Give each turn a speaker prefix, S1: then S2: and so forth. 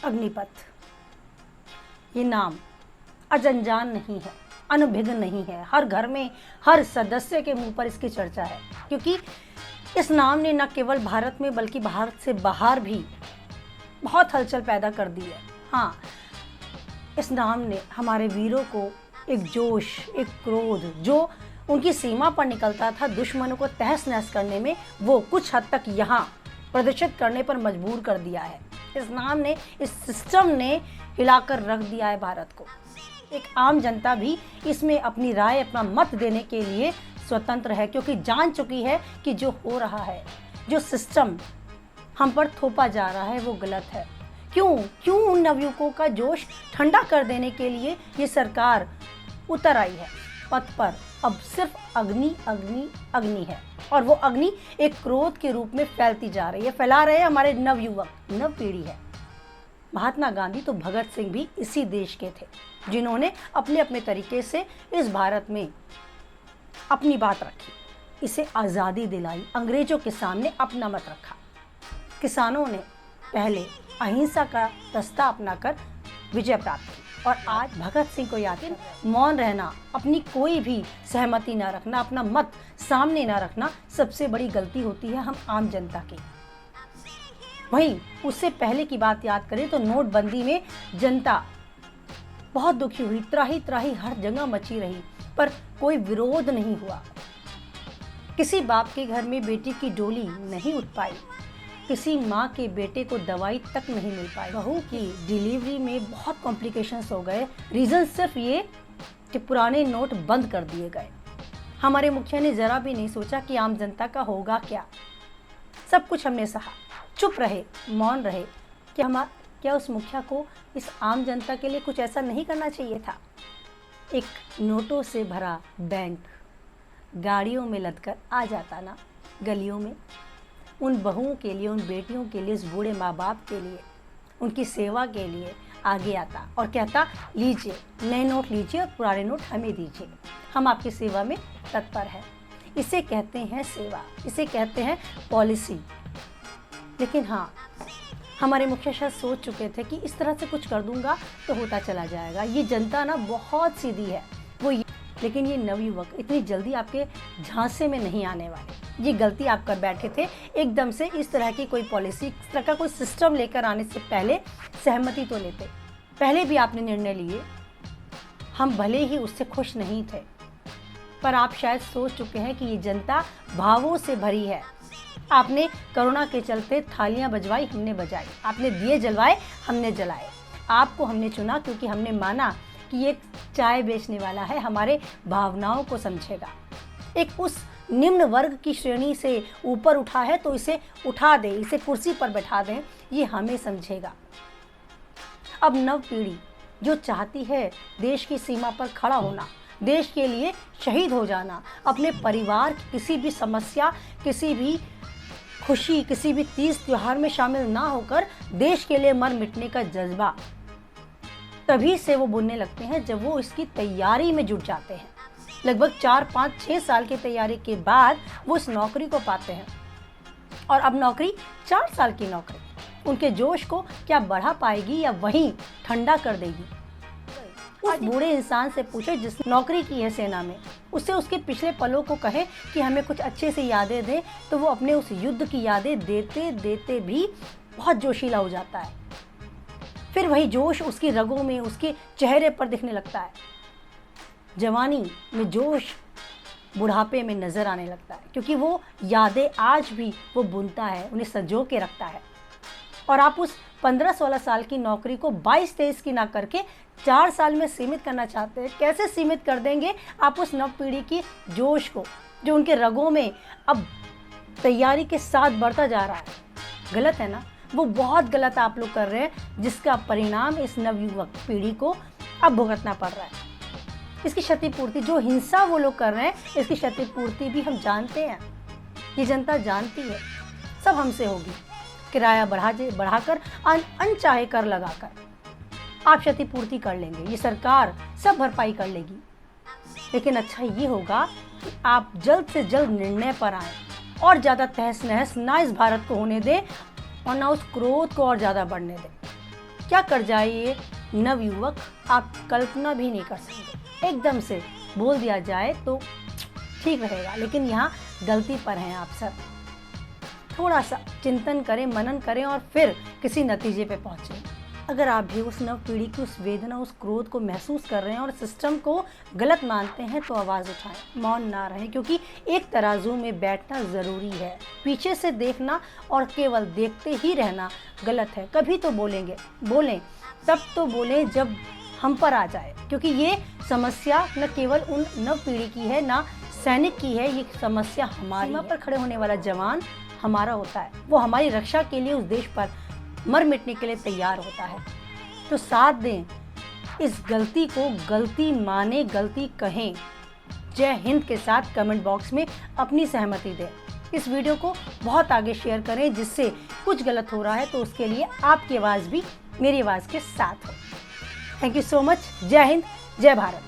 S1: अग्निपथ, ये नाम अजंजान नहीं है, अनभिज्ञ नहीं है। हर घर में, हर सदस्य के मुंह पर इसकी चर्चा है, क्योंकि इस नाम ने न केवल भारत में बल्कि भारत से बाहर भी बहुत हलचल पैदा कर दी है। हाँ, इस नाम ने हमारे वीरों को एक जोश, एक क्रोध जो उनकी सीमा पर निकलता था दुश्मनों को तहस नहस करने में, वो कुछ हद तक यहाँ प्रदर्शित करने पर मजबूर कर दिया है। इस नाम ने, इस सिस्टम ने हिलाकर रख दिया है भारत को। एक आम जनता भी इसमें अपनी राय, अपना मत देने के लिए स्वतंत्र है, क्योंकि जान चुकी है कि जो हो रहा है, जो सिस्टम हम पर थोपा जा रहा है, वो गलत है। क्यों उन नवयुवकों का जोश ठंडा कर देने के लिए ये सरकार उतर आई है पथ पर। अब सिर्फ अग्नि अग्नि अग्नि है, और वो अग्नि एक क्रोध के रूप में फैलती जा रही है, फैला रहे हैं हमारे नवयुवक, नव पीढ़ी है। महात्मा गांधी तो भगत सिंह भी इसी देश के थे, जिन्होंने अपने अपने तरीके से इस भारत में अपनी बात रखी, इसे आज़ादी दिलाई, अंग्रेजों के सामने अपना मत रखा। किसानों ने पहले अहिंसा का रास्ता अपनाकर विजय प्राप्त की, और आज भगत सिंह को याद है, मौन रहना, अपनी कोई भी सहमति ना रखना, अपना मत सामने ना रखना सबसे बड़ी गलती होती है हम आम जनता की। वहीं उससे पहले की बात याद करें तो नोटबंदी में जनता बहुत दुखी हुई, त्राही त्राही हर जगह मची रही, पर कोई विरोध नहीं हुआ। किसी बाप के घर में बेटी की डोली नहीं उठ पाई, किसी माँ के बेटे को दवाई तक नहीं मिल पाई, बहू की डिलीवरी में बहुत कॉम्प्लिकेशंस हो गए। रीज़न सिर्फ ये कि पुराने नोट बंद कर दिए गए। हमारे मुखिया ने ज़रा भी नहीं सोचा कि आम जनता का होगा क्या। सब कुछ हमने सहा, चुप रहे, मौन रहे। क्या उस मुखिया को इस आम जनता के लिए कुछ ऐसा नहीं करना चाहिए था? एक नोटों से भरा बैंक गाड़ियों में लदकर आ जाता ना गलियों में, उन बहुओं के लिए, उन बेटियों के लिए, उस बूढ़े माँ बाप के लिए, उनकी सेवा के लिए आगे आता और कहता, लीजिए नए नोट लीजिए और पुराने नोट हमें दीजिए, हम आपकी सेवा में तत्पर हैं। इसे कहते हैं सेवा, इसे कहते हैं पॉलिसी। लेकिन हाँ, हमारे मुखिया शायद सोच चुके थे कि इस तरह से कुछ कर दूंगा तो होता चला जाएगा। ये जनता ना बहुत सीधी है, लेकिन ये नवयुवक इतनी जल्दी आपके झांसे में नहीं आने वाले। ये गलती आप कर बैठे थे, एकदम से इस तरह की कोई पॉलिसी, इस तरह का कोई सिस्टम लेकर आने से पहले सहमति तो लेते। पहले भी आपने निर्णय लिए, हम भले ही उससे खुश नहीं थे, पर आप शायद सोच चुके हैं कि ये जनता भावों से भरी है। आपने कोरोना के चलते थालियां बजवाई, हमने बजाई, आपने दिए जलवाए, हमने जलाए। आपको हमने चुना क्योंकि हमने माना कि ये चाय बेचने वाला है, हमारे भावनाओं को समझेगा। एक उस निम्न वर्ग की श्रेणी से ऊपर उठा है तो इसे उठा दे, इसे कुर्सी पर बैठा दें, ये हमें समझेगा। अब नव पीढ़ी जो चाहती है देश की सीमा पर खड़ा होना, देश के लिए शहीद हो जाना, अपने परिवार की किसी भी समस्या, किसी भी खुशी, किसी भी तीज त्योहार में शामिल ना होकर देश के लिए मर मिटने का जज्बा तभी से वो बुनने लगते हैं जब वो इसकी तैयारी में जुट जाते हैं। लगभग 4, 5, 6 साल की तैयारी के बाद वो इस नौकरी को पाते हैं, और अब नौकरी 4 साल की नौकरी उनके जोश को क्या बढ़ा पाएगी या वहीं ठंडा कर देगी? उस बूढ़े इंसान से पूछे जिसने नौकरी की है सेना में, उससे उसके पिछले पलों को कहे कि हमें कुछ अच्छे से यादें दे, तो वो अपने उस युद्ध की यादें देते देते भी बहुत जोशीला हो जाता है। फिर वही जोश उसकी रगों में, उसके चेहरे पर दिखने लगता है। जवानी में जोश बुढ़ापे में नजर आने लगता है, क्योंकि वो यादें आज भी वो बुनता है, उन्हें संजो के रखता है। और आप उस 15-16 साल की नौकरी को 22-23 की ना करके 4 साल में सीमित करना चाहते हैं। कैसे सीमित कर देंगे आप उस नव पीढ़ी की जोश को, जो उनके रगों में अब तैयारी के साथ बढ़ता जा रहा है? गलत है ना? वो बहुत गलत आप लोग कर रहे हैं, जिसका परिणाम इस नवयुवक पीढ़ी को अब भुगतना पड़ रहा है। इसकी क्षतिपूर्ति, जो हिंसा वो लोग कर रहे हैं, इसकी क्षतिपूर्ति भी हम जानते हैं, ये जनता जानती है, सब हमसे होगी। किराया बढ़ाकर, अनचाहे कर लगाकर आप क्षतिपूर्ति कर लेंगे, ये सरकार सब भरपाई कर लेगी। लेकिन अच्छा ये होगा कि आप जल्द से जल्द निर्णय पर आएँ और ज़्यादा तहस नहस ना इस भारत को होने दें और ना उस क्रोध को और ज़्यादा बढ़ने दें। क्या कर जाए ये नवयुवक, आप कल्पना भी नहीं कर सकते। एकदम से बोल दिया जाए तो ठीक रहेगा, लेकिन यहाँ गलती पर हैं आप सब। थोड़ा सा चिंतन करें, मनन करें और फिर किसी नतीजे पे पहुँचें। अगर आप भी उस नव पीढ़ी की उस वेदना, उस क्रोध को महसूस कर रहे हैं और सिस्टम को गलत मानते हैं तो आवाज़ उठाएं, मौन ना रहें, क्योंकि एक तराजू में बैठना ज़रूरी है। पीछे से देखना और केवल देखते ही रहना गलत है। कभी तो बोलें, तब तो बोलें जब हम पर आ जाए, क्योंकि ये समस्या न केवल उन नव पीढ़ी की है, ना सैनिक की है, ये समस्या हमारी सीमा पर खड़े होने वाला जवान हमारा होता है। वो हमारी रक्षा के लिए उस देश पर मर मिटने के लिए तैयार होता है। तो साथ दें, इस गलती को गलती माने, गलती कहें। जय हिंद के साथ कमेंट बॉक्स में अपनी सहमति दें। इस वीडियो को बहुत आगे शेयर करें, जिससे कुछ गलत हो रहा है तो उसके लिए आपकी आवाज़ भी मेरी आवाज़ के साथ हो। Thank you so much. जय हिंद, जय भारत।